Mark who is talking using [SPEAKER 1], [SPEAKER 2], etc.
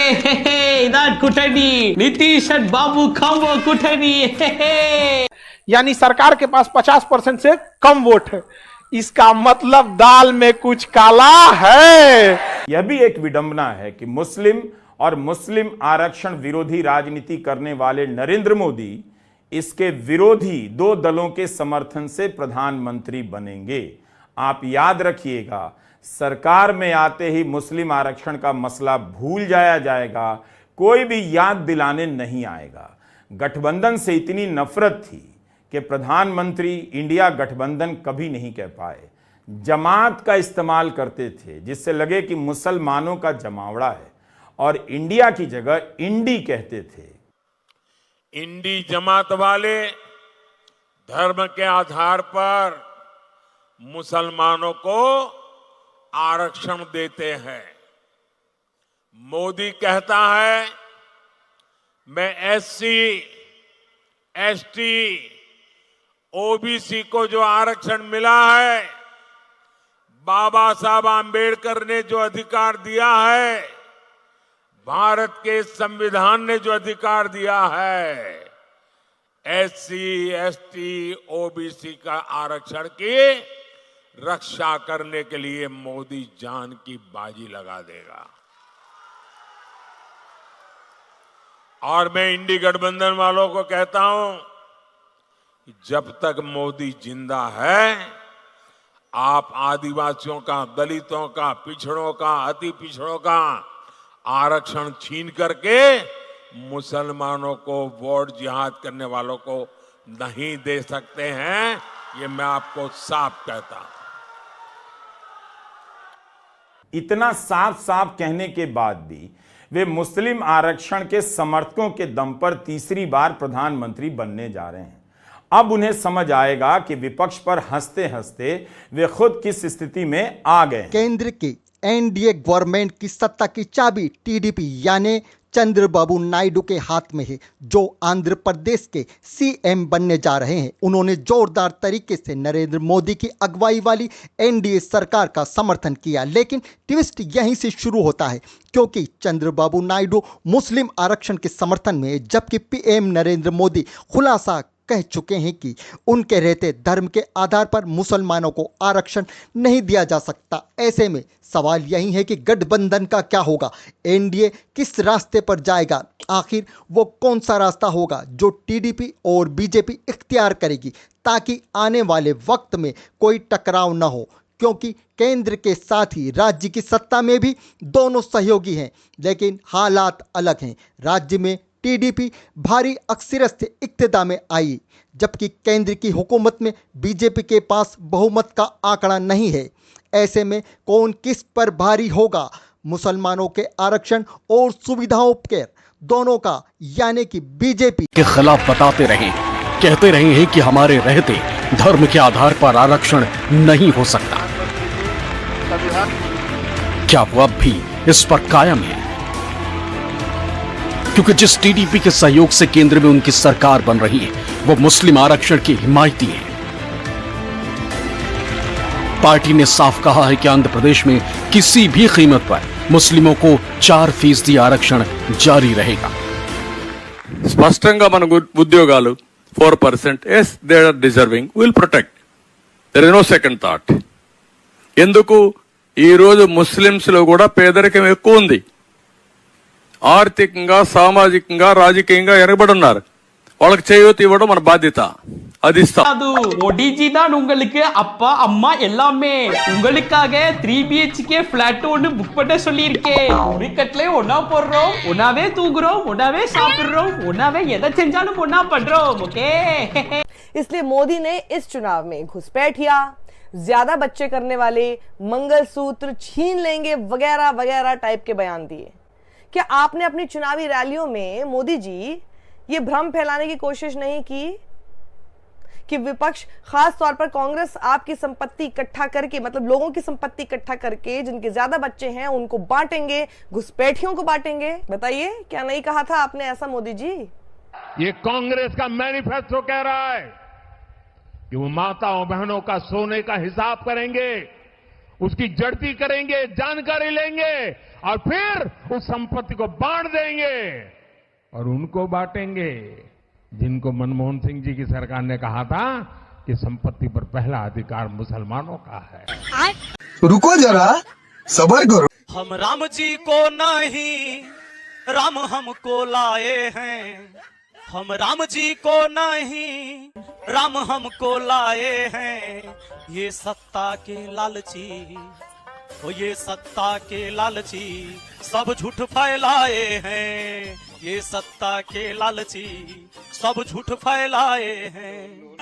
[SPEAKER 1] इधर कुटनी नीतीश बाबू खाओ कुटनी।
[SPEAKER 2] यानी सरकार के पास 50% से कम वोट है। इसका मतलब दाल में कुछ काला है।
[SPEAKER 3] यह भी एक विडंबना है कि मुस्लिम और मुस्लिम आरक्षण विरोधी राजनीति करने वाले नरेंद्र मोदी इसके विरोधी दो दलों के समर्थन से प्रधानमंत्री बनेंगे। आप याद रखिएगा, सरकार में आते ही मुस्लिम आरक्षण का मसला भूल जाया जाएगा, कोई भी याद दिलाने नहीं आएगा। गठबंधन से इतनी नफरत थी कि प्रधानमंत्री इंडिया गठबंधन कभी नहीं कह पाए। जमात का इस्तेमाल करते थे जिससे लगे कि मुसलमानों का जमावड़ा है, और इंडिया की जगह इंडी कहते थे।
[SPEAKER 4] इंडी जमात वाले धर्म के आधार पर मुसलमानों को आरक्षण देते हैं। मोदी कहता है मैं एससी, एसटी, ओबीसी को जो आरक्षण मिला है, बाबा साहब आंबेडकर ने जो अधिकार दिया है, भारत के संविधान ने जो अधिकार दिया है, एससी, एसटी, ओबीसी का आरक्षण की रक्षा करने के लिए मोदी जान की बाजी लगा देगा। और मैं इंडी गठबंधन वालों को कहता हूं कि जब तक मोदी जिंदा है, आप आदिवासियों का, दलितों का, पिछड़ों का, अति पिछड़ों का आरक्षण छीन करके मुसलमानों को वोट जिहाद करने वालों को नहीं दे सकते हैं। ये मैं आपको साफ कहता हूं।
[SPEAKER 3] इतना साफ साफ कहने के बाद भी वे मुस्लिम आरक्षण के समर्थकों के दम पर तीसरी बार प्रधानमंत्री बनने जा रहे हैं। अब उन्हें समझ आएगा कि विपक्ष पर हंसते हंसते वे खुद किस स्थिति में आ गए।
[SPEAKER 5] केंद्र की एनडीए गवर्नमेंट की सत्ता की चाबी टीडीपी यानी चंद्रबाबू नायडू के हाथ में है, जो आंध्र प्रदेश के सीएम बनने जा रहे हैं। उन्होंने जोरदार तरीके से नरेंद्र मोदी की अगुवाई वाली एनडीए सरकार का समर्थन किया, लेकिन ट्विस्ट यहीं से शुरू होता है, क्योंकि चंद्रबाबू नायडू मुस्लिम आरक्षण के समर्थन में, जबकि पीएम नरेंद्र मोदी खुलासा कह चुके हैं कि उनके रहते धर्म के आधार पर मुसलमानों को आरक्षण नहीं दिया जा सकता। ऐसे में सवाल यही है कि गठबंधन का क्या होगा, एनडीए किस रास्ते पर जाएगा, आखिर वो कौन सा रास्ता होगा जो टीडीपी और बीजेपी इख्तियार करेगी, ताकि आने वाले वक्त में कोई टकराव न हो, क्योंकि केंद्र के साथ ही राज्य की सत्ता में भी दोनों सहयोगी हैं, लेकिन हालात अलग हैं। राज्य में टीडीपी भारी अक्सरियत से इक्तिदा में आई, जबकि केंद्र की हुकूमत में बीजेपी के पास बहुमत का आंकड़ा नहीं है। ऐसे में कौन किस पर भारी होगा, मुसलमानों के आरक्षण और सुविधाओं के दोनों का, यानी कि बीजेपी
[SPEAKER 6] के खिलाफ बताते रहे, कहते रहे हैं कि हमारे रहते धर्म के आधार पर आरक्षण नहीं हो सकता। क्या वो अब भी इस पर कायम है? क्योंकि जिस टीडीपी के सहयोग से केंद्र में उनकी सरकार बन रही है, वो मुस्लिम आरक्षण की हिमायती है। पार्टी ने साफ कहा है कि आंध्र प्रदेश में किसी भी कीमत पर मुस्लिमों को 4% आरक्षण जारी रहेगा।
[SPEAKER 7] స్పష్టంగా మన ఉద్యోగాలు 4%, yes they are deserving, will protect, there is no second thought. ఎందుకు ఈ రోజు ముస్లిమ్స్ లో కూడా పేదరికం ఎక్కువ ఉంది, ఆర్థికంగా, సామాజికంగా, రాజకీయంగా వెనకబడి ఉన్నారు. వాళ్ళకి చేయూత ఇవ్వడం మన బాధ్యత, అది ఇస్తాం.
[SPEAKER 1] மோடிஜி தான் உங்களுக்கு அப்பா அம்மா எல்லாமே. உங்களுக்காக 3 BHK ஃபிளாட் ஒன்னு புக் பண்ண சொல்லியிருக்கேன். ஒரு கட்லே ஒண்ணா போடுறோம், ஒண்ணாவே தூங்குறோம், ஒண்ணாவே சாப்பிடுறோம், ஒண்ணாவே எதை செஞ்சாலும் ஒண்ணா பண்றோம், ओके।
[SPEAKER 8] इसलिए मोदी ने इस चुनाव में घुसपैठिया, ज्यादा बच्चे करने वाले, मंगलसूत्र छीन लेंगे वगैरह वगैरह टाइप के बयान दिए। क्या आपने अपनी चुनावी रैलियों में मोदी जी ये भ्रम फैलाने की कोशिश नहीं की कि विपक्ष, खास तौर पर कांग्रेस, आपकी संपत्ति इकट्ठा करके, मतलब लोगों की संपत्ति इकट्ठा करके जिनके ज्यादा बच्चे हैं उनको बांटेंगे, घुसपैठियों को बांटेंगे? बताइए, क्या नहीं कहा था आपने ऐसा मोदी जी?
[SPEAKER 4] ये कांग्रेस का मैनिफेस्टो कह रहा है कि वो माताओं बहनों का सोने का हिसाब करेंगे उसकी जड़ती करेंगे, जानकारी लेंगे और फिर उस संपत्ति को बांट देंगे और उनको बांटेंगे जिनको मनमोहन सिंह जी की सरकार ने कहा था कि संपत्ति पर पहला अधिकार मुसलमानों का है।
[SPEAKER 9] रुको जरा, सब्र करो।
[SPEAKER 10] हम राम जी को नहीं, राम हमको लाए हैं। हम राम जी को नहीं, राम हमको लाए हैं। ये सत्ता के लालची, ओ ये सत्ता के लालची सब झूठ फैलाए हैं। ये सत्ता के लालची सब झूठ फैलाए हैं।